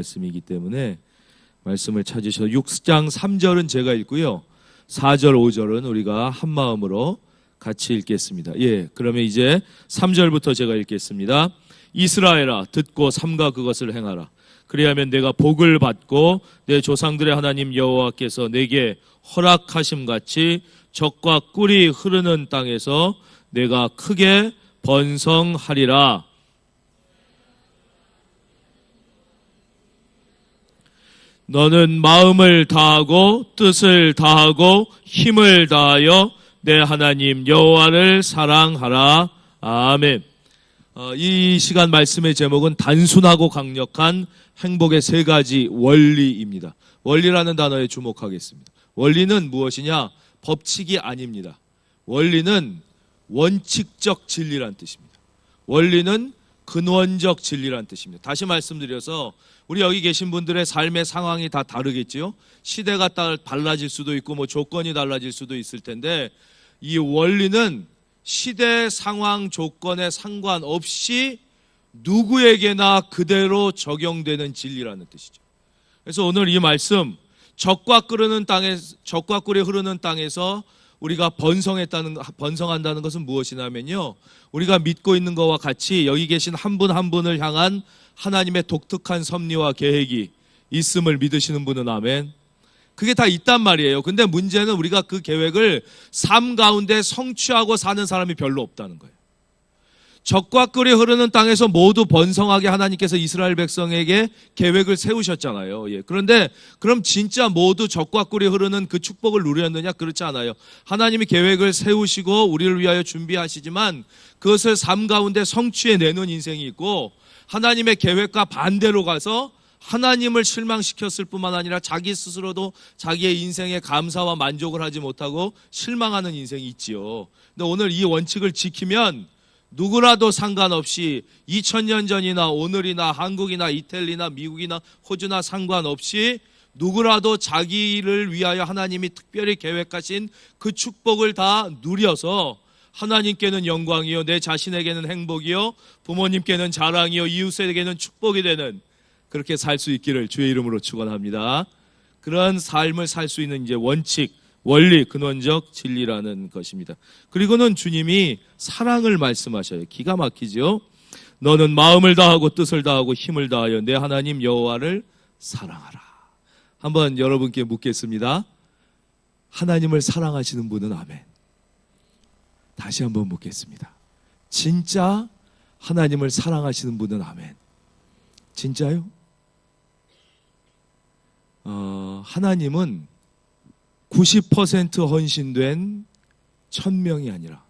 말씀이기 때문에 말씀을 찾으셔서 6장 3절은 제가 읽고요. 4절, 5절은 우리가 한 마음으로 같이 읽겠습니다. 예, 그러면 이제 3절부터 제가 읽겠습니다. 이스라엘아, 듣고 삼가 그것을 행하라. 그리하면 내가 복을 받고 내 조상들의 하나님 여호와께서 내게 허락하심 같이 젖과 꿀이 흐르는 땅에서 내가 크게 번성하리라. 너는 마음을 다하고 뜻을 다하고 힘을 다하여 내 하나님 여호와를 사랑하라. 아멘. 이 시간 말씀의 제목은 단순하고 강력한 행복의 세 가지 원리입니다. 원리라는 단어에 주목하겠습니다. 원리는 무엇이냐? 법칙이 아닙니다. 원리는 원칙적 진리란 뜻입니다. 원리는 근원적 진리란 뜻입니다. 다시 말씀드려서 우리 여기 계신 분들의 삶의 상황이 다 다르겠지요. 시대가 달라질 수도 있고 뭐 조건이 달라질 수도 있을 텐데 이 원리는 시대 상황 조건에 상관없이 누구에게나 그대로 적용되는 진리라는 뜻이죠. 그래서 오늘 이 말씀 젖과 꿀이 흐르는 땅에서 우리가 번성한다는 것은 무엇이냐면요, 우리가 믿고 있는 것과 같이 여기 계신 한 분 한 분을 향한 하나님의 독특한 섭리와 계획이 있음을 믿으시는 분은 아멘. 그게 다 있단 말이에요. 근데 문제는 우리가 그 계획을 삶 가운데 성취하고 사는 사람이 별로 없다는 거예요. 젖과 꿀이 흐르는 땅에서 모두 번성하게 하나님께서 이스라엘 백성에게 계획을 세우셨잖아요. 예. 그런데 그럼 진짜 모두 젖과 꿀이 흐르는 그 축복을 누렸느냐? 그렇지 않아요. 하나님이 계획을 세우시고 우리를 위하여 준비하시지만 그것을 삶 가운데 성취해내는 인생이 있고, 하나님의 계획과 반대로 가서 하나님을 실망시켰을 뿐만 아니라 자기 스스로도 자기의 인생에 감사와 만족을 하지 못하고 실망하는 인생이 있지요. 근데 오늘 이 원칙을 지키면 누구라도 상관없이 2000년 전이나 오늘이나 한국이나 이태리나 미국이나 호주나 상관없이 누구라도 자기를 위하여 하나님이 특별히 계획하신 그 축복을 다 누려서 하나님께는 영광이요, 내 자신에게는 행복이요, 부모님께는 자랑이요, 이웃에게는 축복이 되는, 그렇게 살 수 있기를 주의 이름으로 축원합니다. 그런 삶을 살 수 있는 이제 원칙, 원리, 근원적 진리라는 것입니다. 그리고는 주님이 사랑을 말씀하셔요. 기가 막히죠. 너는 마음을 다하고 뜻을 다하고 힘을 다하여 내 하나님 여호와를 사랑하라. 한번 여러분께 묻겠습니다. 하나님을 사랑하시는 분은 아멘. 다시 한번 묻겠습니다. 진짜 하나님을 사랑하시는 분은 아멘. 진짜요? 하나님은 90% 헌신된 1000명이 아니라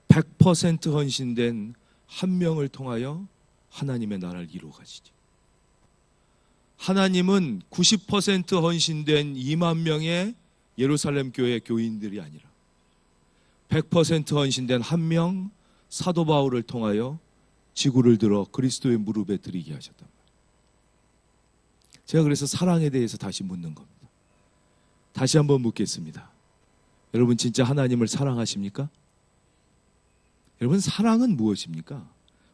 100% 헌신된 한 명을 통하여 하나님의 나라를 이루어 가시죠. 하나님은 90% 헌신된 2만 명의 예루살렘 교회 교인들이 아니라 100% 헌신된 한 명 사도 바울을 통하여 지구를 들어 그리스도의 무릎에 드리게 하셨단 말이에요. 제가 그래서 사랑에 대해서 다시 묻는 겁니다. 다시 한번 묻겠습니다. 여러분 진짜 하나님을 사랑하십니까? 여러분 사랑은 무엇입니까?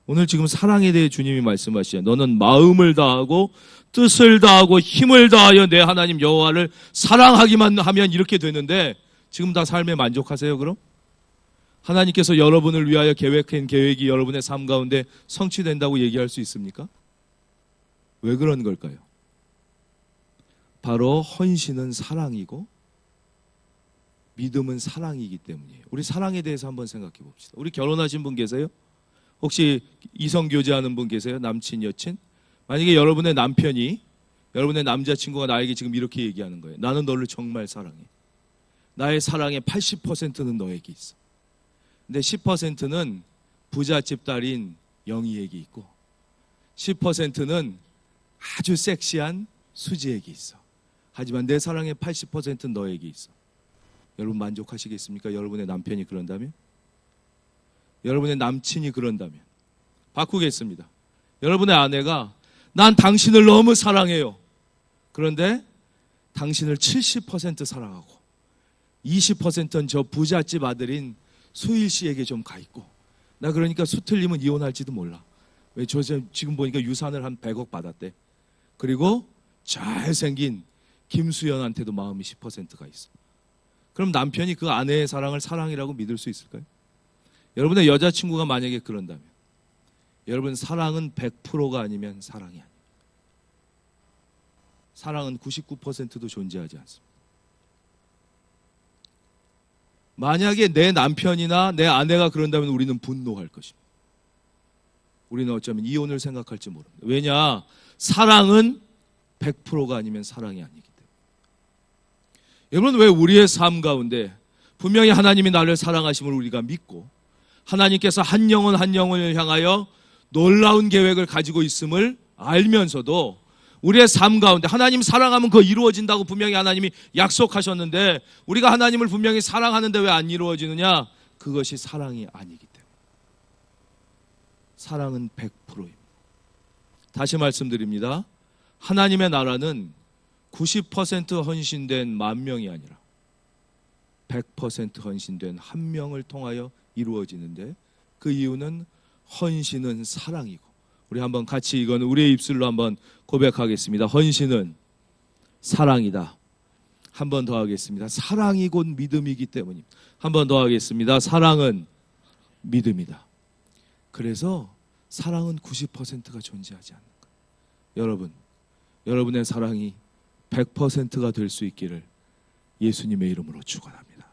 오늘 지금 사랑에 대해 주님이 말씀하시죠. 너는 마음을 다하고 뜻을 다하고 힘을 다하여 내 하나님 여호와를 사랑하기만 하면 이렇게 되는데 지금 다 삶에 만족하세요 그럼? 하나님께서 여러분을 위하여 계획한 계획이 여러분의 삶 가운데 성취된다고 얘기할 수 있습니까? 왜 그런 걸까요? 바로 헌신은 사랑이고 믿음은 사랑이기 때문이에요. 우리 사랑에 대해서 한번 생각해 봅시다. 우리 결혼하신 분 계세요? 혹시 이성 교제하는 분 계세요? 남친, 여친? 만약에 여러분의 남편이, 여러분의 남자친구가 나에게 지금 이렇게 얘기하는 거예요. 나는 너를 정말 사랑해. 나의 사랑의 80%는 너에게 있어. 근데 10%는 부잣집 딸인 영희에게 있고 10%는 아주 섹시한 수지에게 있어. 하지만 내 사랑의 80%는 너에게 있어. 여러분 만족하시겠습니까? 여러분의 남편이 그런다면? 여러분의 남친이 그런다면? 바꾸겠습니다. 여러분의 아내가 난 당신을 너무 사랑해요. 그런데 당신을 70% 사랑하고 20%는 저 부잣집 아들인 수일 씨에게 좀 가 있고, 나 그러니까 수 틀리면 이혼할지도 몰라. 왜 저 지금 보니까 유산을 한 100억 받았대. 그리고 잘생긴 김수현한테도 마음이 10%가 있어. 그럼 남편이 그 아내의 사랑을 사랑이라고 믿을 수 있을까요? 여러분의 여자친구가 만약에 그런다면 여러분, 사랑은 100%가 아니면 사랑이 아니에요. 사랑은 99%도 존재하지 않습니다. 만약에 내 남편이나 내 아내가 그런다면 우리는 분노할 것입니다. 우리는 어쩌면 이혼을 생각할지 모릅니다. 왜냐? 사랑은 100%가 아니면 사랑이 아니기 때문에. 여러분, 왜 우리의 삶 가운데 분명히 하나님이 나를 사랑하심을 우리가 믿고 하나님께서 한 영혼 한 영혼을 향하여 놀라운 계획을 가지고 있음을 알면서도 우리의 삶 가운데 하나님 사랑하면 그거 이루어진다고 분명히 하나님이 약속하셨는데 우리가 하나님을 분명히 사랑하는데 왜 안 이루어지느냐? 그것이 사랑이 아니기 때문에. 사랑은 100%입니다. 다시 말씀드립니다. 하나님의 나라는 90% 헌신된 10,000명이 아니라 100% 헌신된 1명을 통하여 이루어지는데, 그 이유는 헌신은 사랑이고, 우리 한번 같이 이거는 우리의 입술로 한번 고백하겠습니다. 헌신은 사랑이다. 한 번 더 하겠습니다. 사랑이 곧 믿음이기 때문입니다. 한 번 더 하겠습니다. 사랑은 믿음이다. 그래서 사랑은 90%가 존재하지 않는 거예요. 여러분의 사랑이 100%가 될 수 있기를 예수님의 이름으로 축원합니다.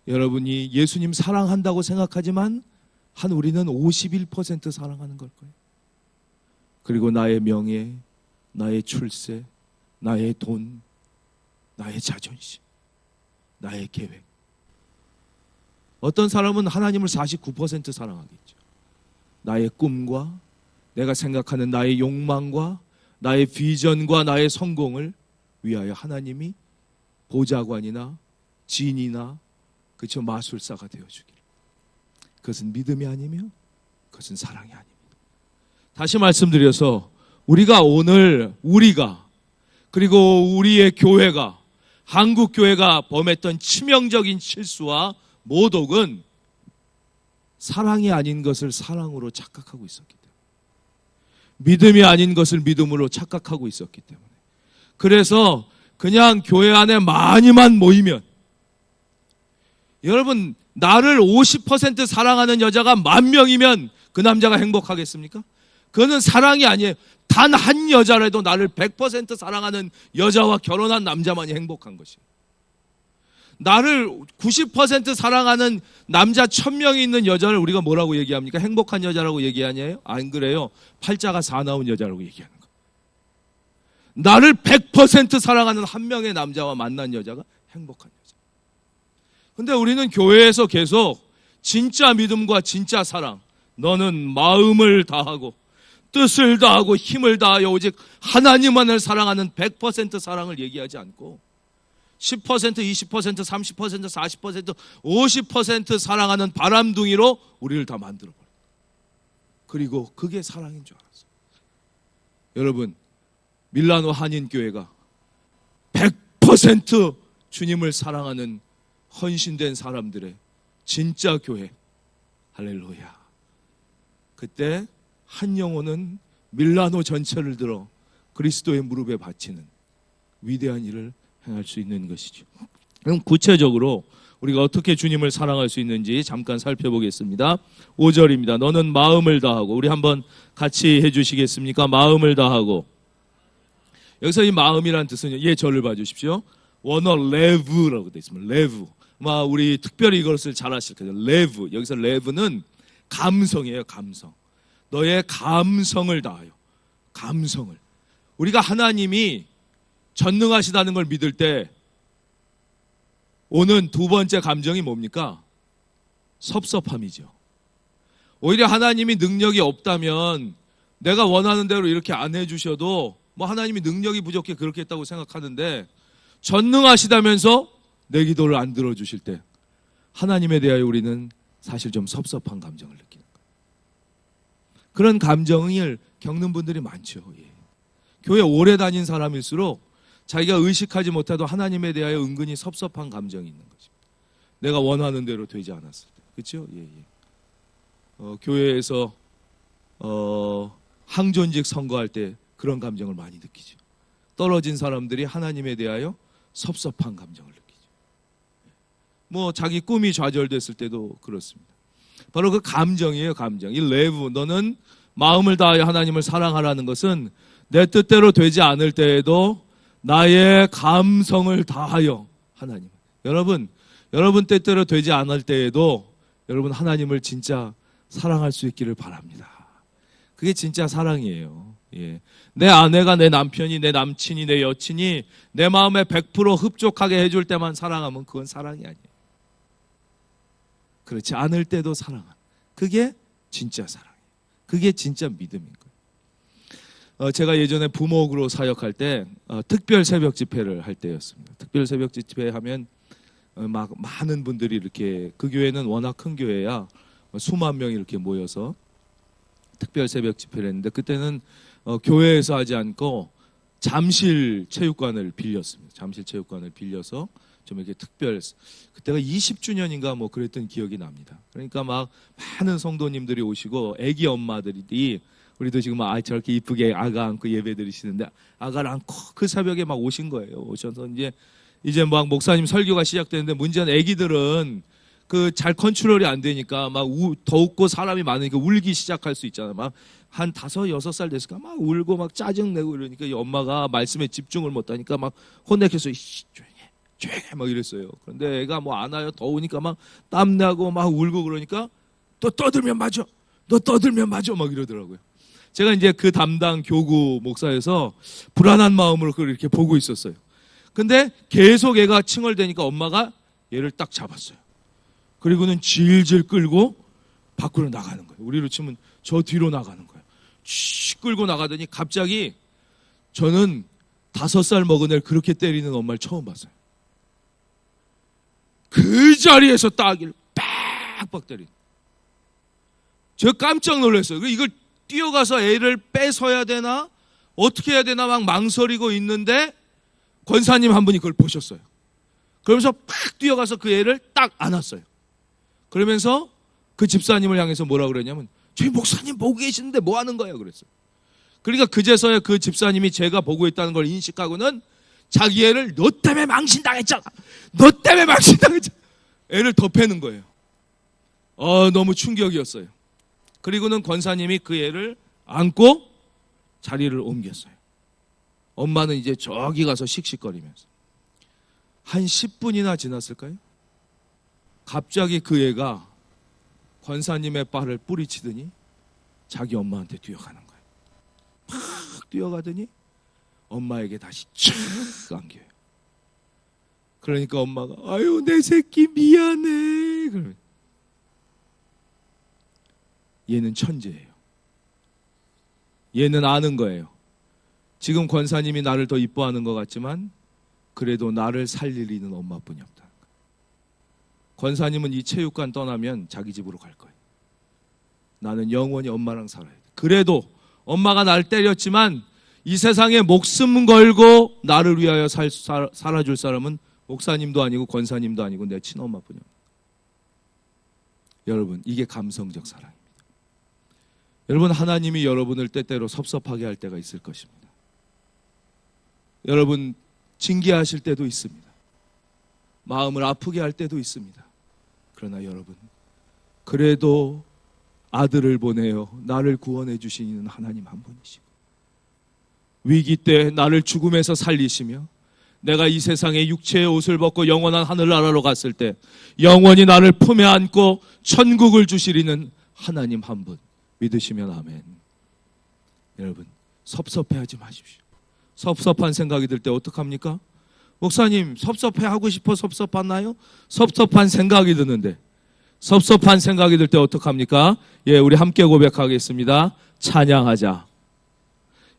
여러분이 예수님 사랑한다고 생각하지만 한 우리는 51% 사랑하는 걸 거예요. 그리고 나의 명예, 나의 출세, 나의 돈, 나의 자존심, 나의 계획. 어떤 사람은 하나님을 49% 사랑하겠죠. 나의 꿈과 내가 생각하는 나의 욕망과 나의 비전과 나의 성공을 위하여 하나님이 보좌관이나 진이나 그쵸 마술사가 되어주기를. 그것은 믿음이 아니며 그것은 사랑이 아닙니다. 다시 말씀드려서 우리가 그리고 우리의 교회가, 한국 교회가 범했던 치명적인 실수와 모독은 사랑이 아닌 것을 사랑으로 착각하고 있었기 때문에, 믿음이 아닌 것을 믿음으로 착각하고 있었기 때문에, 그래서 그냥 교회 안에 많이만 모이면, 여러분 나를 50% 사랑하는 여자가 10,000명이면 그 남자가 행복하겠습니까? 그거는 사랑이 아니에요. 단 한 여자라도 나를 100% 사랑하는 여자와 결혼한 남자만이 행복한 것이에요. 나를 90% 사랑하는 남자 1,000명이 있는 여자를 우리가 뭐라고 얘기합니까? 행복한 여자라고 얘기하냐요? 안 그래요. 팔자가 사나운 여자라고 얘기하는 거예요. 나를 100% 사랑하는 한 명의 남자와 만난 여자가 행복한 여자. 근데 우리는 교회에서 계속 진짜 믿음과 진짜 사랑, 너는 마음을 다하고 뜻을 다하고 힘을 다하여 오직 하나님만을 사랑하는 100% 사랑을 얘기하지 않고 10%, 20%, 30%, 40%, 50% 사랑하는 바람둥이로 우리를 다 만들어버려요. 그리고 그게 사랑인 줄 알았어요. 여러분, 밀라노 한인교회가 100% 주님을 사랑하는 헌신된 사람들의 진짜 교회, 할렐루야. 그때 한 영혼은 밀라노 전체를 들어 그리스도의 무릎에 바치는 위대한 일을 행할 수 있는 것이죠. 그럼 구체적으로 우리가 어떻게 주님을 사랑할 수 있는지 잠깐 살펴보겠습니다. 5절입니다. 너는 마음을 다하고, 우리 한번 같이 해주시겠습니까? 마음을 다하고. 여기서 이 마음이란 뜻은, 저를 봐주십시오. 원어 레브라고 되어 있습니다. 레브. 우리 특별히 이것을 잘 아실 거예요. 레브. 여기서 레브는 감성이에요. 감성. 너의 감성을 다하여. 감성을. 우리가 하나님이 전능하시다는 걸 믿을 때 오는 두 번째 감정이 뭡니까? 섭섭함이죠. 오히려 하나님이 능력이 없다면 내가 원하는 대로 이렇게 안 해주셔도 하나님이 능력이 부족해 그렇게 했다고 생각하는데, 전능하시다면서 내 기도를 안 들어주실 때 하나님에 대하여 우리는 사실 좀 섭섭한 감정을 느끼는 거예요. 그런 감정을 겪는 분들이 많죠. 교회 오래 다닌 사람일수록 자기가 의식하지 못해도 하나님에 대하여 은근히 섭섭한 감정이 있는 것입니다. 내가 원하는 대로 되지 않았을 때. 그렇죠? 교회에서 항존직 선거할 때 그런 감정을 많이 느끼죠. 떨어진 사람들이 하나님에 대하여 섭섭한 감정을 느끼죠. 뭐 자기 꿈이 좌절됐을 때도 그렇습니다. 바로 그 감정이에요, 감정. 이 레브, 너는 마음을 다하여 하나님을 사랑하라는 것은 내 뜻대로 되지 않을 때에도 나의 감성을 다하여 하나님. 여러분 뜻대로 되지 않을 때에도 여러분 하나님을 진짜 사랑할 수 있기를 바랍니다. 그게 진짜 사랑이에요. 예. 내 아내가, 내 남편이, 내 남친이, 내 여친이 내 마음에 100% 흡족하게 해줄 때만 사랑하면 그건 사랑이 아니에요. 그렇지 않을 때도 사랑하는, 그게 진짜 사랑이에요. 그게 진짜 믿음인 거예요. 제가 예전에 부목으로 사역할 때 특별 새벽 집회를 할 때였습니다. 특별 새벽 집회 하면 막 많은 분들이 이렇게, 그 교회는 워낙 큰 교회야 수만 명이 이렇게 모여서 특별 새벽 집회를 했는데, 그때는 교회에서 하지 않고 잠실 체육관을 빌렸습니다. 잠실 체육관을 빌려서 좀 이렇게 특별, 그때가 20주년인가 뭐 그랬던 기억이 납니다. 그러니까 막 많은 성도님들이 오시고 애기 엄마들이, 우리도 지금 저렇게 이쁘게 아가 안고 예배 드리시는데 아가를 안고 그 새벽에 막 오신 거예요. 오셔서 이제 막 목사님 설교가 시작되는데, 문제는 애기들은 그 잘 컨트롤이 안 되니까 막 더욱고 사람이 많으니까 울기 시작할 수 있잖아요. 막 한 5, 6살 됐을까 막 울고 막 짜증내고 이러니까 이 엄마가 말씀에 집중을 못하니까 막 혼내켜서 조용해 막 이랬어요. 그런데 애가 뭐 안 와요. 더우니까 막 땀나고 막 울고 그러니까 또 떠들면 맞아. 너 떠들면 맞아. 막 이러더라고요. 제가 이제 그 담당 교구 목사여서 불안한 마음으로 그걸 이렇게 보고 있었어요. 근데 계속 애가 칭얼대니까 엄마가 얘를 딱 잡았어요. 그리고는 질질 끌고 밖으로 나가는 거예요. 우리로 치면 저 뒤로 나가는 거예요. 씩 끌고 나가더니 갑자기, 저는 5살 먹은 애를 그렇게 때리는 엄마를 처음 봤어요. 그 자리에서 따귀를 빡빡 때리는. 제가 깜짝 놀랐어요. 이걸 뛰어가서 애를 뺏어야 되나 어떻게 해야 되나 막 망설이고 있는데 권사님 한 분이 그걸 보셨어요. 그러면서 팍 뛰어가서 그 애를 딱 안았어요. 그러면서 그 집사님을 향해서 뭐라 그러냐면, 저희 목사님 보고 계시는데 뭐 하는 거예요? 그랬어요. 그러니까 그제서야 그 집사님이 제가 보고 있다는 걸 인식하고는 자기 애를 너 때문에 망신당했잖아. 너 때문에 망신당했잖아. 애를 더 패는 거예요. 너무 충격이었어요. 그리고는 권사님이 그 애를 안고 자리를 옮겼어요. 엄마는 이제 저기 가서 씩씩거리면서. 한 10분이나 지났을까요? 갑자기 그 애가 권사님의 발을 뿌리치더니 자기 엄마한테 뛰어가는 거예요. 팍 뛰어가더니 엄마에게 다시 촥 안겨요. 그러니까 엄마가 아유 내 새끼 미안해. 그러면 얘는 천재예요. 얘는 아는 거예요. 지금 권사님이 나를 더 이뻐하는 것 같지만 그래도 나를 살릴 이는 엄마뿐이 없다. 권사님은 이 체육관 떠나면 자기 집으로 갈 거예요. 나는 영원히 엄마랑 살아야 돼. 그래도 엄마가 날 때렸지만 이 세상에 목숨 걸고 나를 위하여 살아줄 사람은 목사님도 아니고 권사님도 아니고 내 친엄마뿐이야. 여러분, 이게 감성적 사랑입니다. 여러분, 하나님이 여러분을 때때로 섭섭하게 할 때가 있을 것입니다. 여러분, 징계하실 때도 있습니다. 마음을 아프게 할 때도 있습니다. 그러나 여러분, 그래도 아들을 보내어 나를 구원해 주시는 하나님 한 분이시고, 위기 때 나를 죽음에서 살리시며, 내가 이 세상에 육체의 옷을 벗고 영원한 하늘나라로 갔을 때 영원히 나를 품에 안고 천국을 주시리는 하나님 한 분 믿으시면 아멘. 여러분, 섭섭해하지 마십시오. 섭섭한 생각이 들 때 어떡합니까? 목사님, 섭섭해하고 싶어 섭섭하나요? 섭섭한 생각이 드는데, 섭섭한 생각이 들 때 어떡합니까? 예, 우리 함께 고백하겠습니다. 찬양하자.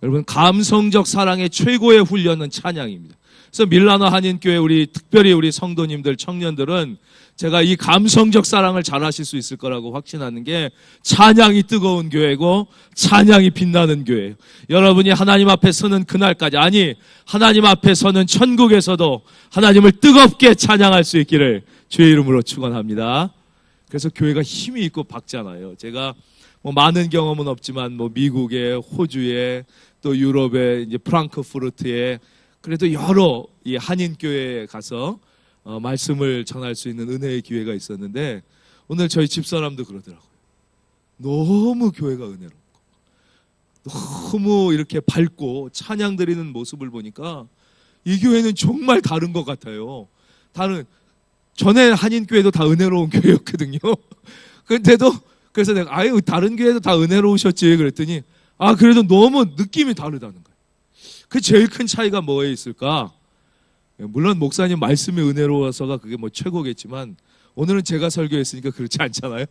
여러분, 감성적 사랑의 최고의 훈련은 찬양입니다. 그래서 밀라노 한인교회 특별히 우리 성도님들, 청년들은 제가 이 감성적 사랑을 잘 하실 수 있을 거라고 확신하는 게, 찬양이 뜨거운 교회고 찬양이 빛나는 교회예요. 여러분이 하나님 앞에 서는 그날까지, 아니 하나님 앞에 서는 천국에서도 하나님을 뜨겁게 찬양할 수 있기를 주의 이름으로 축원합니다. 그래서 교회가 힘이 있고 밝잖아요. 제가 뭐 많은 경험은 없지만 뭐 미국에, 호주에, 또 유럽에, 이제 프랑크푸르트에, 그래도 여러 이 한인 교회에 가서 말씀을 전할 수 있는 은혜의 기회가 있었는데, 오늘 저희 집사람도 그러더라고요. 너무 교회가 은혜롭고 너무 이렇게 밝고 찬양 드리는 모습을 보니까 이 교회는 정말 다른 것 같아요. 전에 한인 교회도 다 은혜로운 교회였거든요. 근데도 그래서 내가 아유 다른 교회도 다 은혜로우셨지 그랬더니 그래도 너무 느낌이 다르다는 거예요. 그 제일 큰 차이가 뭐에 있을까? 물론 목사님 말씀이 은혜로워서가 그게 뭐 최고겠지만 오늘은 제가 설교했으니까 그렇지 않잖아요.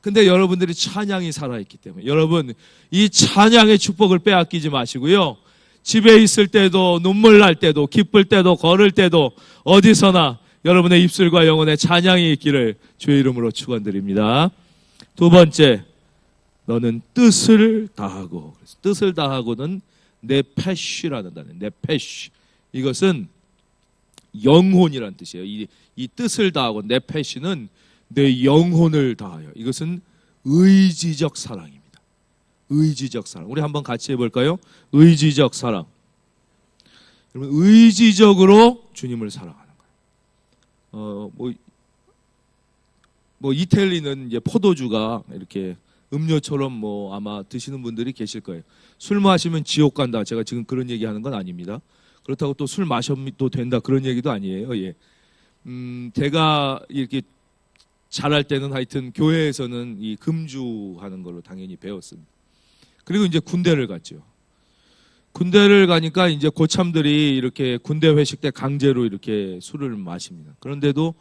근데 여러분들이 찬양이 살아있기 때문에 여러분 이 찬양의 축복을 빼앗기지 마시고요. 집에 있을 때도 눈물 날 때도 기쁠 때도 걸을 때도 어디서나 여러분의 입술과 영혼에 찬양이 있기를 주의 이름으로 축원드립니다. 두 번째, 너는 뜻을 다하고. 뜻을 다하고는 네페쉬라는 단어. 네페쉬. 이것은 영혼이란 뜻이에요. 이 뜻을 다하고 네페쉬는 내 영혼을 다하여. 이것은 의지적 사랑입니다. 의지적 사랑. 우리 한번 같이 해볼까요? 의지적 사랑. 여러분 의지적으로 주님을 사랑하는 거예요. 이태리는 이제 포도주가 이렇게 음료처럼 뭐 아마 드시는 분들이 계실 거예요. 술 마시면 지옥 간다. 제가 지금 그런 얘기하는 건 아닙니다. 그렇다고 또 술 마셔도 된다 그런 얘기도 아니에요. 예. 제가 이렇게 잘할 때는 하여튼 교회에서는 이 금주하는 걸로 당연히 배웠습니다. 그리고 이제 군대를 갔죠. 군대를 가니까 이제 고참들이 이렇게 군대 회식 때 강제로 이렇게 술을 마십니다. 그런데도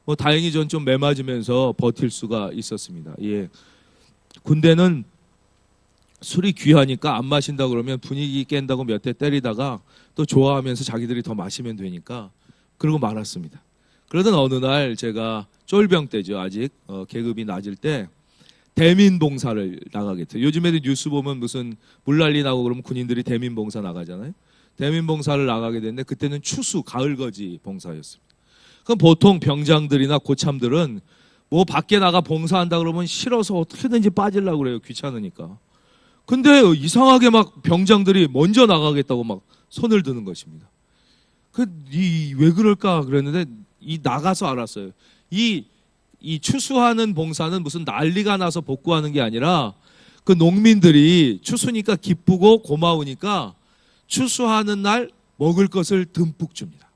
뭐 다행히 전 좀 매맞으면서 버틸 수가 있었습니다. 예. 군대는 술이 귀하니까 안 마신다 그러면 분위기 깬다고 몇 대 때리다가 또 좋아하면서 자기들이 더 마시면 되니까 그러고 말았습니다. 그러던 어느 날 제가 쫄병 때죠. 아직 계급이 낮을 때 대민봉사를 나가게 돼요. 요즘에도 뉴스 보면 무슨 물난리 나고 그러면 군인들이 대민봉사 나가잖아요. 대민봉사를 나가게 됐는데 그때는 추수 가을거지 봉사였습니다. 그럼 보통 병장들이나 고참들은 뭐 밖에 나가 봉사한다 그러면 싫어서 어떻게든지 빠지려고 그래요. 귀찮으니까. 근데 이상하게 막 병장들이 먼저 나가겠다고 막 손을 드는 것입니다. 왜 그럴까 그랬는데 나가서 알았어요. 이 추수하는 봉사는 무슨 난리가 나서 복구하는 게 아니라 그 농민들이 추수니까 기쁘고 고마우니까 추수하는 날 먹을 것을 듬뿍 줍니다.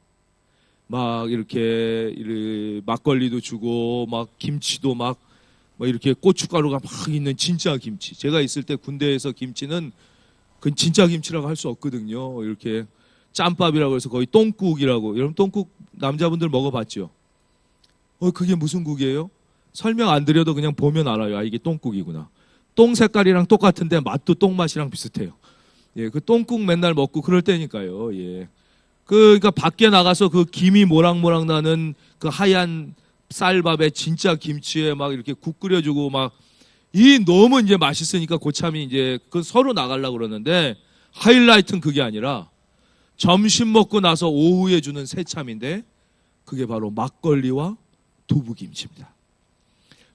막 이렇게 막걸리도 주고 막 김치도 막 이렇게 고춧가루가 막 있는 진짜 김치. 제가 있을 때 군대에서 김치는 그건 진짜 김치라고 할 수 없거든요. 이렇게 짬밥이라고 해서 거의 똥국이라고. 여러분 똥국 남자분들 먹어봤죠? 그게 무슨 국이에요? 설명 안 드려도 그냥 보면 알아요. 이게 똥국이구나. 똥 색깔이랑 똑같은데 맛도 똥 맛이랑 비슷해요. 예, 그 똥국 맨날 먹고 그럴 때니까요. 예. 그러니까 밖에 나가서 그 김이 모락모락 나는 그 하얀 쌀밥에 진짜 김치에 막 이렇게 국 끓여주고 너무 이제 맛있으니까 고참이 이제 그 서로 나가려고 그러는데 하이라이트는 그게 아니라 점심 먹고 나서 오후에 주는 새참인데 그게 바로 막걸리와 두부김치입니다.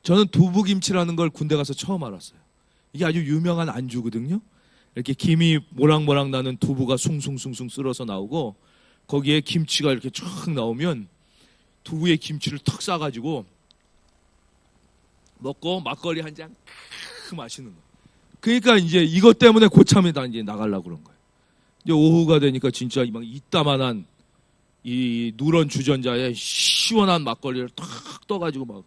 저는 두부김치라는 걸 군대 가서 처음 알았어요. 이게 아주 유명한 안주거든요. 이렇게 김이 모락모락 나는 두부가 숭숭숭숭 쓸어서 나오고 거기에 김치가 이렇게 쫙 나오면 두부에 김치를 턱 싸가지고 먹고 막걸리 한 잔 마시는 거. 그러니까 이제 이것 때문에 고참에 다 이제 나가려고 그런 거예요. 이제 오후가 되니까 진짜 막 이따만한 이 누런 주전자에 시원한 막걸리를 탁 떠가지고 막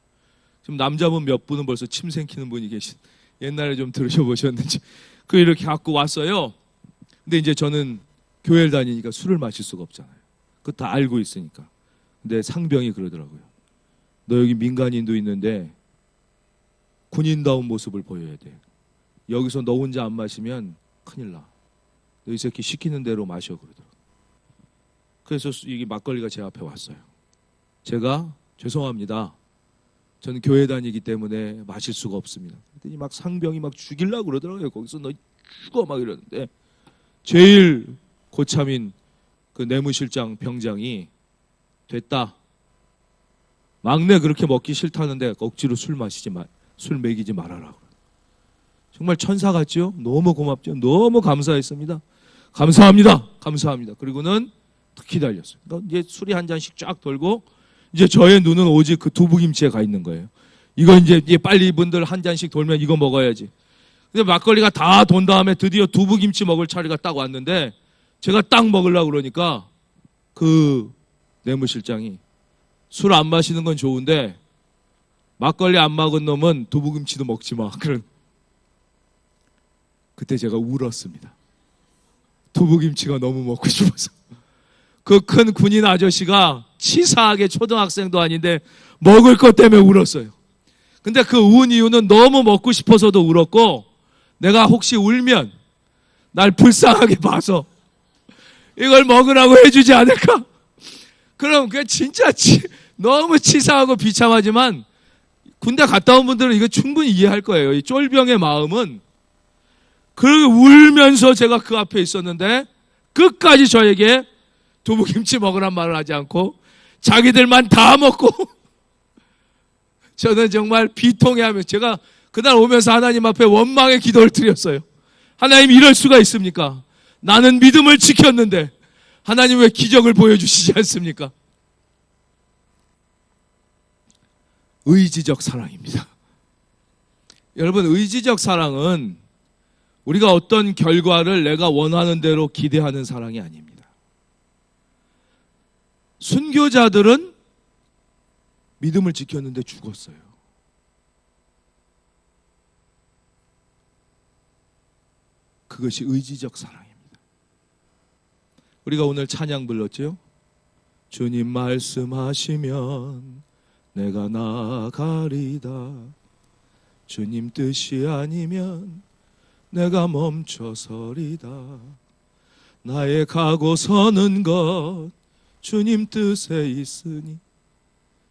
지금 남자분 몇 분은 벌써 침 생기는 분이 계신 옛날에 좀 들으셔보셨는지 이렇게 갖고 왔어요. 근데 이제 저는 교회를 다니니까 술을 마실 수가 없잖아요. 그거 다 알고 있으니까. 근데 상병이 그러더라고요. 너 여기 민간인도 있는데 군인다운 모습을 보여야 돼. 여기서 너 혼자 안 마시면 큰일 나. 너 이 새끼 시키는 대로 마셔 그러더라고요. 그래서 이게 막걸리가 제 앞에 왔어요. 제가 죄송합니다. 저는 교회 다니기 때문에 마실 수가 없습니다. 그랬더니 막 상병이 막 죽이려고 그러더라고요. 거기서 너 죽어 막 이러는데 제일 고참인 그 내무실장 병장이 됐다. 막내 그렇게 먹기 싫다는데 억지로 술 먹이지 말아라. 정말 천사 같죠? 너무 고맙죠? 너무 감사했습니다. 감사합니다. 감사합니다. 그리고는 기다렸어요. 이제 술이 한 잔씩 쫙 돌고 이제 저의 눈은 오직 그 두부김치에 가 있는 거예요. 이거 이제 빨리 이분들 한 잔씩 돌면 이거 먹어야지. 근데 막걸리가 다 돈 다음에 드디어 두부김치 먹을 차례가 딱 왔는데 제가 딱 먹으려고 그러니까 그 내무실장이 술 안 마시는 건 좋은데 막걸리 안 먹은 놈은 두부김치도 먹지 마. 그런. 그때 제가 울었습니다. 두부김치가 너무 먹고 싶어서. 그 큰 군인 아저씨가 치사하게 초등학생도 아닌데 먹을 것 때문에 울었어요. 근데 그 운 이유는 너무 먹고 싶어서도 울었고 내가 혹시 울면 날 불쌍하게 봐서 이걸 먹으라고 해주지 않을까? 그럼 그게 진짜 너무 치사하고 비참하지만 군대 갔다 온 분들은 이거 충분히 이해할 거예요. 이 쫄병의 마음은 그 울면서 제가 그 앞에 있었는데 끝까지 저에게 두부김치 먹으란 말을 하지 않고 자기들만 다 먹고 저는 정말 비통해하면서 제가 그날 오면서 하나님 앞에 원망의 기도를 드렸어요. 하나님 이럴 수가 있습니까? 나는 믿음을 지켰는데 하나님 왜 기적을 보여주시지 않습니까? 의지적 사랑입니다. 여러분, 의지적 사랑은 우리가 어떤 결과를 내가 원하는 대로 기대하는 사랑이 아닙니다. 순교자들은 믿음을 지켰는데 죽었어요. 그것이 의지적 사랑입니다. 우리가 오늘 찬양 불렀죠? 주님 말씀하시면 내가 나아가리다. 주님 뜻이 아니면 내가 멈춰서리다. 나의 가고 서는 것 주님 뜻에 있으니.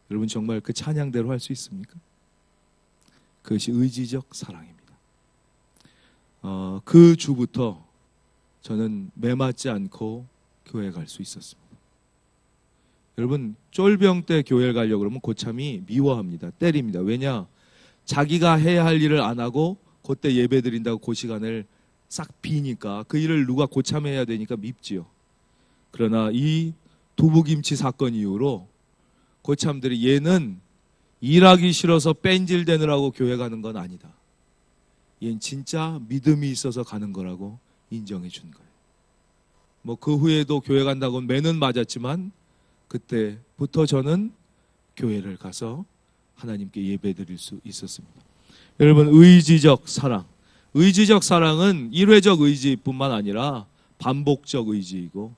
여러분 정말 그 찬양대로 할 수 있습니까? 그것이 의지적 사랑입니다. 그 주부터 저는 매맞지 않고 교회 갈 수 있었습니다. 여러분 쫄병 때 교회를 가려고 그러면 고참이 미워합니다. 때립니다. 왜냐? 자기가 해야 할 일을 안 하고 그때 예배 드린다고 그 시간을 싹 비니까 그 일을 누가 고참해야 되니까 밉지요. 그러나 이 두부김치 사건 이후로 고참들이 얘는 일하기 싫어서 뺀질대느라고 교회 가는 건 아니다. 얘는 진짜 믿음이 있어서 가는 거라고 인정해 준 거예요. 뭐 그 후에도 교회 간다고 매는 맞았지만 그때부터 저는 교회를 가서 하나님께 예배 드릴 수 있었습니다. 여러분 의지적 사랑. 의지적 사랑은 일회적 의지뿐만 아니라 반복적 의지이고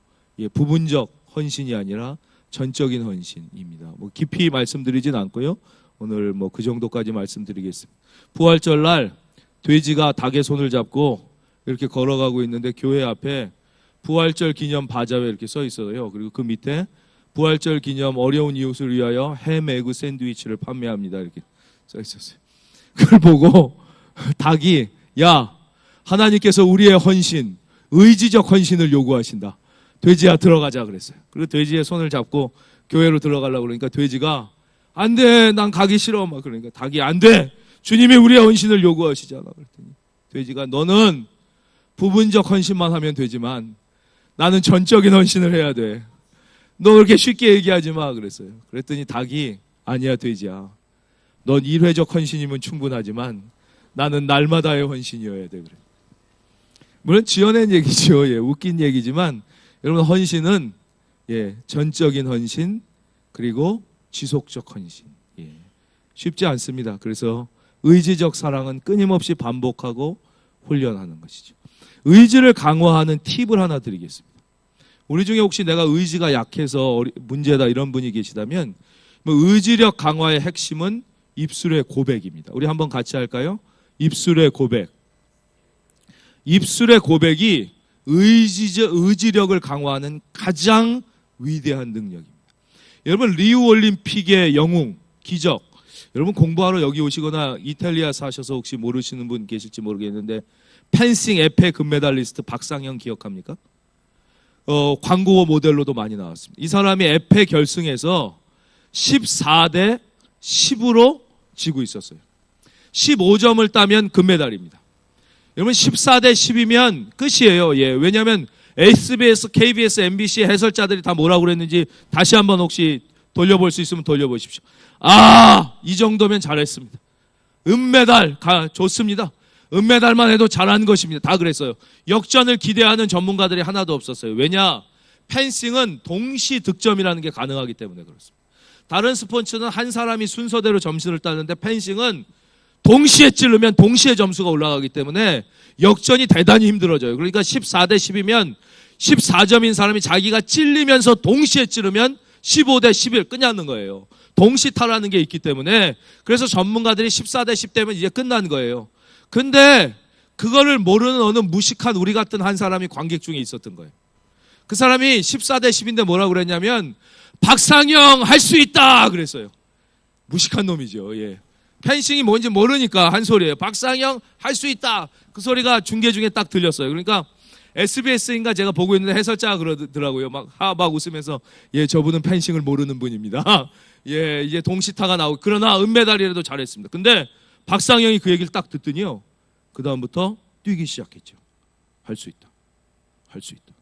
부분적 헌신이 아니라 전적인 헌신입니다. 뭐 깊이 말씀드리진 않고요. 오늘 뭐 그 정도까지 말씀드리겠습니다. 부활절 날 돼지가 닭의 손을 잡고 이렇게 걸어가고 있는데 교회 앞에 부활절 기념 바자회 이렇게 써 있어요. 그리고 그 밑에 부활절 기념 어려운 이웃을 위하여 햄 에그 샌드위치를 판매합니다. 이렇게 써 있었어요. 그걸 보고 닭이 야 하나님께서 우리의 헌신 의지적 헌신을 요구하신다. 돼지야 들어가자 그랬어요. 그리고 돼지의 손을 잡고 교회로 들어가려고 그러니까 돼지가 안 돼 난 가기 싫어 막 그러니까 닭이 안 돼 주님이 우리의 헌신을 요구하시잖아 그랬더니 돼지가 너는 부분적 헌신만 하면 되지만 나는 전적인 헌신을 해야 돼. 너 그렇게 쉽게 얘기하지 마 그랬어요. 그랬더니 닭이 아니야 돼지야 넌 일회적 헌신이면 충분하지만 나는 날마다의 헌신이어야 돼 그래. 물론 지어낸 얘기죠. 웃긴 얘기지만 여러분 헌신은 전적인 헌신 그리고 지속적 헌신 쉽지 않습니다. 그래서 의지적 사랑은 끊임없이 반복하고 훈련하는 것이죠. 의지를 강화하는 팁을 하나 드리겠습니다. 우리 중에 혹시 내가 의지가 약해서 문제다 이런 분이 계시다면 의지력 강화의 핵심은 입술의 고백입니다. 우리 한번 같이 할까요? 입술의 고백. 입술의 고백이 의지력을 강화하는 가장 위대한 능력입니다. 여러분 리우 올림픽의 영웅, 기적. 여러분 공부하러 여기 오시거나 이탈리아 사셔서 혹시 모르시는 분 계실지 모르겠는데 펜싱 에페 금메달리스트 박상현 기억합니까? 광고 모델로도 많이 나왔습니다. 이 사람이 에페 결승에서 14대 10으로 지고 있었어요. 15점을 따면 금메달입니다. 여러분 14대 10이면 끝이에요. 예. 왜냐하면 SBS, KBS, MBC 해설자들이 다 뭐라고 그랬는지 다시 한번 혹시 돌려볼 수 있으면 돌려보십시오. 이 정도면 잘했습니다. 은메달 좋습니다. 은메달만 해도 잘한 것입니다. 다 그랬어요. 역전을 기대하는 전문가들이 하나도 없었어요. 왜냐? 펜싱은 동시 득점이라는 게 가능하기 때문에 그렇습니다. 다른 스포츠는 한 사람이 순서대로 점수를 따는데 펜싱은 동시에 찌르면 동시에 점수가 올라가기 때문에 역전이 대단히 힘들어져요. 그러니까 14대 10이면 14점인 사람이 자기가 찔리면서 동시에 찌르면 15대 11 끝나는 거예요. 동시타라는 게 있기 때문에 그래서 전문가들이 14대 10 되면 이제 끝난 거예요. 근데 그거를 모르는 어느 무식한 우리 같은 한 사람이 관객 중에 있었던 거예요. 그 사람이 14대 10인데 뭐라고 그랬냐면 박상영 할 수 있다 그랬어요. 무식한 놈이죠. 예. 펜싱이 뭔지 모르니까 한 소리예요. 박상영 할 수 있다. 그 소리가 중계 중에 딱 들렸어요. 그러니까 SBS인가 제가 보고 있는데 해설자가 그러더라고요. 막 웃으면서 예, 저분은 펜싱을 모르는 분입니다. 예, 이제 동시타가 나오고 그러나 은메달이라도 잘했습니다. 근데 박상영이 그 얘기를 딱 듣더니요. 그 다음부터 뛰기 시작했죠. 할 수 있다. 할 수 있다.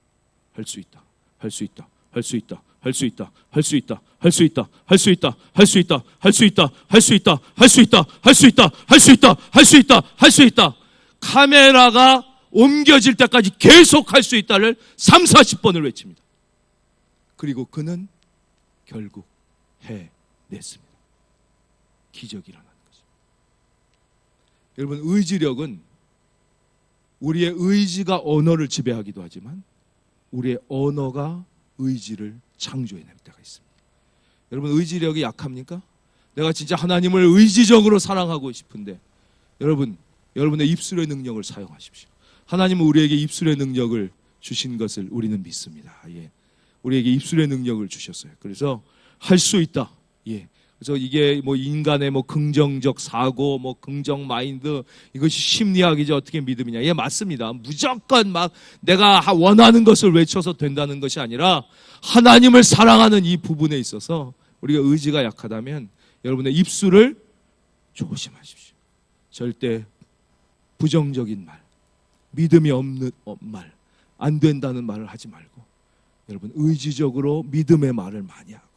할 수 있다. 할 수 있다. 할 수 있다. 할 수 있다. 할 수 있다. 할 수 있다. 할 수 있다. 할 수 있다. 할 수 있다. 할 수 있다. 할 수 있다. 할 수 있다. 할 수 있다. 할 수 있다. 할 수 있다. 카메라가 옮겨질 때까지 계속 할 수 있다를 3, 40번을 외칩니다. 그리고 그는 결국 해냈습니다. 기적이 일어나는 거죠. 여러분, 의지력은 우리의 의지가 언어를 지배하기도 하지만 우리의 언어가 의지를 창조해낼 때가 있습니다. 여러분, 의지력이 약합니까? 내가 진짜 하나님을 의지적으로 사랑하고 싶은데 여러분의 입술의 능력을 사용하십시오. 하나님은 우리에게 입술의 능력을 주신 것을 우리는 믿습니다. 예. 우리에게 입술의 능력을 주셨어요. 그래서 할 수 있다. 예. 그래서 이게 뭐 인간의 뭐 긍정적 사고, 뭐 긍정 마인드, 이것이 심리학이죠. 어떻게 믿음이냐. 예, 맞습니다. 무조건 막 내가 원하는 것을 외쳐서 된다는 것이 아니라 하나님을 사랑하는 이 부분에 있어서 우리가 의지가 약하다면 여러분의 입술을 조심하십시오. 절대 부정적인 말, 믿음이 없는 말, 안 된다는 말을 하지 말고 여러분 의지적으로 믿음의 말을 많이 하고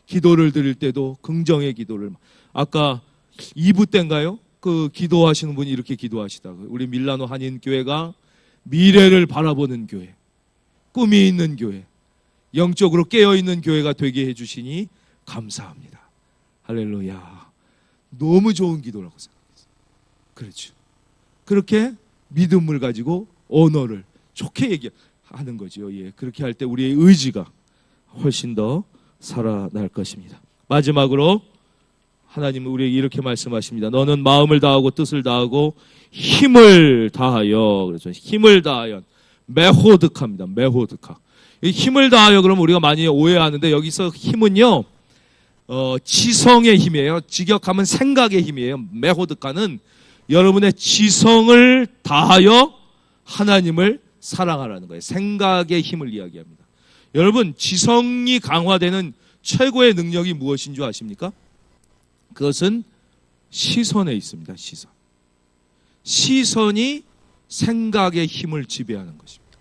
기도를 드릴 때도 긍정의 기도를. 아까 2부 때인가요? 그 기도하시는 분이 이렇게 기도하시다가 우리 밀라노 한인교회가 미래를 바라보는 교회, 꿈이 있는 교회, 영적으로 깨어있는 교회가 되게 해주시니 감사합니다. 할렐루야. 너무 좋은 기도라고 생각했어요. 그렇죠. 그렇게 믿음을 가지고 언어를 좋게 얘기하는 거죠. 예, 그렇게 할 때 우리의 의지가 훨씬 더 살아날 것입니다. 마지막으로 하나님은 우리에게 이렇게 말씀하십니다. 너는 마음을 다하고 뜻을 다하고 힘을 다하여. 그래서 힘을 다하여 메호드카입니다. 메호드카. 이 힘을 다하여 그러면 우리가 많이 오해하는데 여기서 힘은요 지성의 힘이에요. 직역하면 생각의 힘이에요. 메호드카는 여러분의 지성을 다하여 하나님을 사랑하라는 거예요. 생각의 힘을 이야기합니다. 여러분, 지성이 강화되는 최고의 능력이 무엇인 줄 아십니까? 그것은 시선에 있습니다. 시선. 시선이 생각의 힘을 지배하는 것입니다.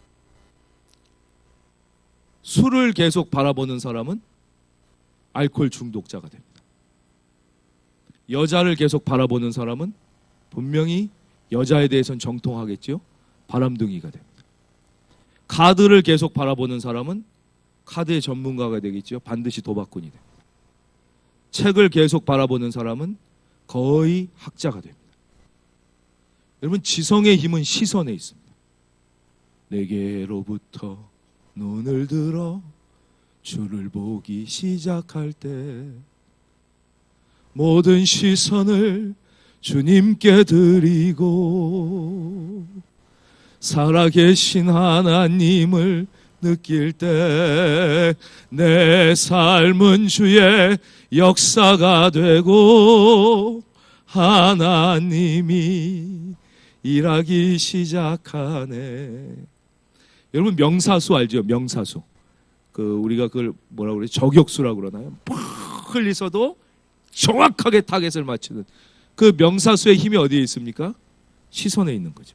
술을 계속 바라보는 사람은 알코올 중독자가 됩니다. 여자를 계속 바라보는 사람은 분명히 여자에 대해서는 정통하겠죠. 바람둥이가 됩니다. 카드를 계속 바라보는 사람은 카드의 전문가가 되겠죠. 반드시 도박꾼이 됩니다. 책을 계속 바라보는 사람은 거의 학자가 됩니다. 여러분, 지성의 힘은 시선에 있습니다. 내게로부터 눈을 들어 주를 보기 시작할 때 모든 시선을 주님께 드리고 살아계신 하나님을 느낄 때 내 삶은 주의 역사가 되고 하나님이 일하기 시작하네. 여러분, 명사수 알죠? 명사수. 우리가 그걸 뭐라고 그래? 저격수라고 그러나요? 멀리서도 정확하게 타겟을 맞추는 그 명사수의 힘이 어디에 있습니까? 시선에 있는 거죠.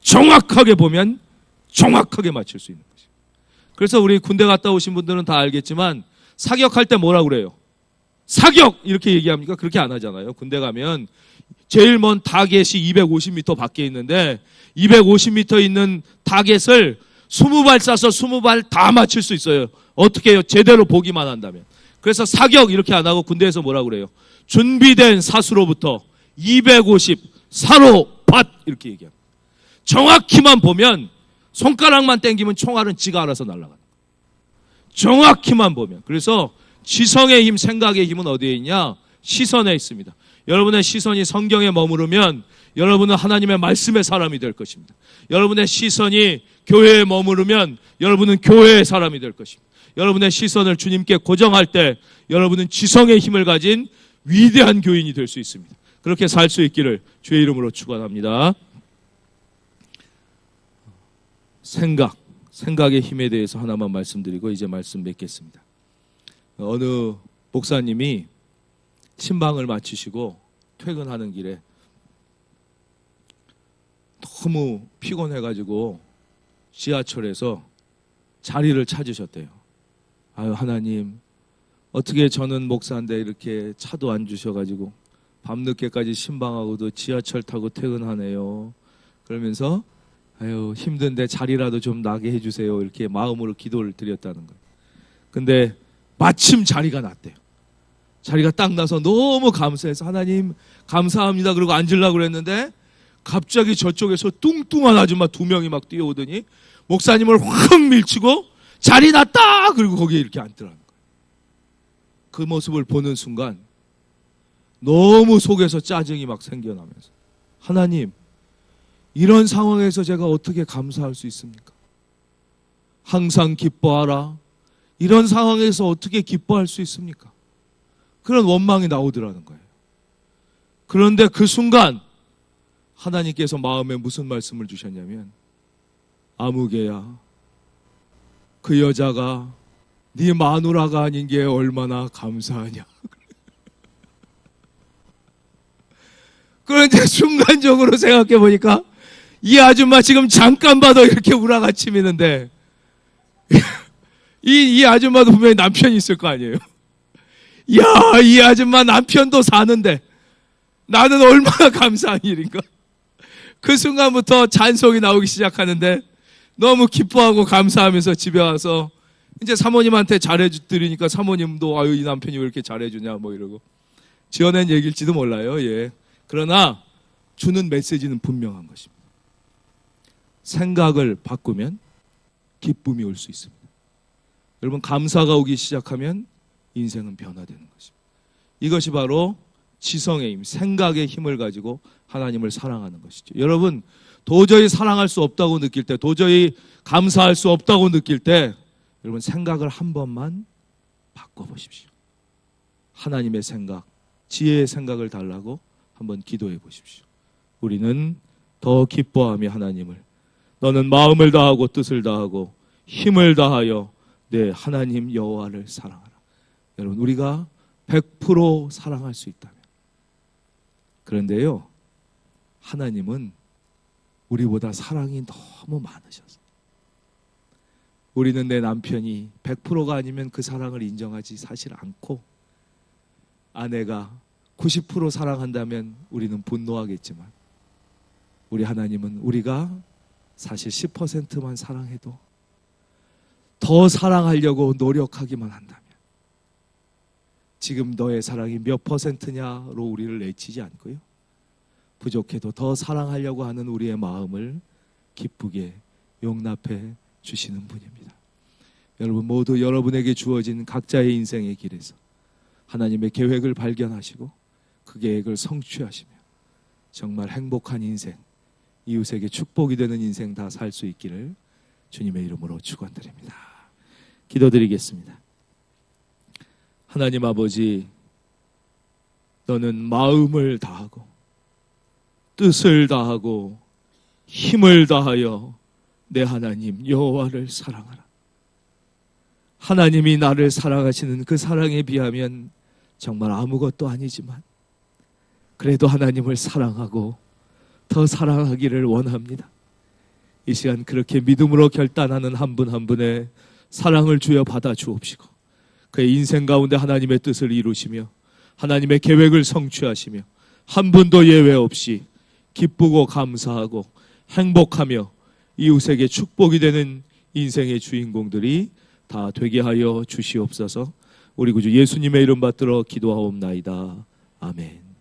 정확하게 보면 정확하게 맞출 수 있는 것이에요. 그래서 우리 군대 갔다 오신 분들은 다 알겠지만 사격할 때 뭐라고 그래요? 사격! 이렇게 얘기합니까? 그렇게 안 하잖아요. 군대 가면 제일 먼 타겟이 250m 밖에 있는데 250m 있는 타겟을 20발 쏴서 20발 다 맞출 수 있어요. 어떻게 해요? 제대로 보기만 한다면. 그래서 사격 이렇게 안 하고 군대에서 뭐라고 그래요? 준비된 사수로부터 250 사로 밭 이렇게 얘기합니다. 정확히만 보면 손가락만 당기면 총알은 지가 알아서 날아가는 거예요. 정확히만 보면. 그래서 지성의 힘, 생각의 힘은 어디에 있냐? 시선에 있습니다. 여러분의 시선이 성경에 머무르면 여러분은 하나님의 말씀의 사람이 될 것입니다. 여러분의 시선이 교회에 머무르면 여러분은 교회의 사람이 될 것입니다. 여러분의 시선을 주님께 고정할 때 여러분은 지성의 힘을 가진 위대한 교인이 될 수 있습니다. 그렇게 살 수 있기를 주의 이름으로 축원합니다. 생각의 힘에 대해서 하나만 말씀드리고 이제 말씀 맺겠습니다. 어느 목사님이 신방을 마치시고 퇴근하는 길에 너무 피곤해가지고 지하철에서 자리를 찾으셨대요. 아유, 하나님, 어떻게 저는 목사인데 이렇게 차도 안 주셔가지고 밤늦게까지 신방하고도 지하철 타고 퇴근하네요. 그러면서 아유, 힘든데 자리라도 좀 나게 해주세요. 이렇게 마음으로 기도를 드렸다는 거예요. 근데 마침 자리가 났대요. 자리가 딱 나서 너무 감사해서 하나님 감사합니다. 그러고 앉으려고 그랬는데 갑자기 저쪽에서 뚱뚱한 아줌마 2명이 막 뛰어오더니 목사님을 확 밀치고 자리 났다! 그리고 거기에 이렇게 앉더라는 거예요. 그 모습을 보는 순간 너무 속에서 짜증이 막 생겨나면서 하나님, 이런 상황에서 제가 어떻게 감사할 수 있습니까? 항상 기뻐하라. 이런 상황에서 어떻게 기뻐할 수 있습니까? 그런 원망이 나오더라는 거예요. 그런데 그 순간 하나님께서 마음에 무슨 말씀을 주셨냐면 아무개야, 그 여자가 네 마누라가 아닌 게 얼마나 감사하냐. 그런데 순간적으로 생각해 보니까 이 아줌마 지금 잠깐 봐도 이렇게 우라가치미는데 이 아줌마도 분명히 남편이 있을 거 아니에요. 야, 이 아줌마 남편도 사는데 나는 얼마나 감사한 일인가. 그 순간부터 잔송이 나오기 시작하는데 너무 기뻐하고 감사하면서 집에 와서 이제 사모님한테 잘해드리니까 사모님도 아유, 이 남편이 왜 이렇게 잘해주냐 뭐 이러고 지어낸 얘기일지도 몰라요. 예. 그러나 주는 메시지는 분명한 것입니다. 생각을 바꾸면 기쁨이 올 수 있습니다. 여러분, 감사가 오기 시작하면 인생은 변화되는 것입니다. 이것이 바로 지성의 힘, 생각의 힘을 가지고 하나님을 사랑하는 것이죠. 여러분, 도저히 사랑할 수 없다고 느낄 때, 도저히 감사할 수 없다고 느낄 때 여러분 생각을 한 번만 바꿔보십시오. 하나님의 생각, 지혜의 생각을 달라고 한번 기도해 보십시오. 우리는 더 기뻐하며 하나님을 너는 마음을 다하고 뜻을 다하고 힘을 다하여 내 하나님 여호와를 사랑하라. 여러분, 우리가 100% 사랑할 수 있다면, 그런데요, 하나님은 우리보다 사랑이 너무 많으셔서 우리는 내 남편이 100%가 아니면 그 사랑을 인정하지 사실 않고 아내가 90% 사랑한다면 우리는 분노하겠지만 우리 하나님은 우리가 사실 10%만 사랑해도 더 사랑하려고 노력하기만 한다면 지금 너의 사랑이 몇 %냐로 우리를 내치지 않고요, 부족해도 더 사랑하려고 하는 우리의 마음을 기쁘게 용납해 주시는 분입니다. 여러분 모두 여러분에게 주어진 각자의 인생의 길에서 하나님의 계획을 발견하시고 그 계획을 성취하시며 정말 행복한 인생, 이웃에게 축복이 되는 인생 다 살 수 있기를 주님의 이름으로 축원드립니다. 기도드리겠습니다. 하나님 아버지, 너는 마음을 다하고 뜻을 다하고 힘을 다하여 내 하나님 여호와를 사랑하라. 하나님이 나를 사랑하시는 그 사랑에 비하면 정말 아무것도 아니지만 그래도 하나님을 사랑하고 더 사랑하기를 원합니다. 이 시간 그렇게 믿음으로 결단하는 한 분 한 분의 사랑을 주여 받아 주옵시고 그의 인생 가운데 하나님의 뜻을 이루시며 하나님의 계획을 성취하시며 한 분도 예외 없이 기쁘고 감사하고 행복하며 이웃에게 축복이 되는 인생의 주인공들이 다 되게 하여 주시옵소서. 우리 구주 예수님의 이름 받들어 기도하옵나이다. 아멘.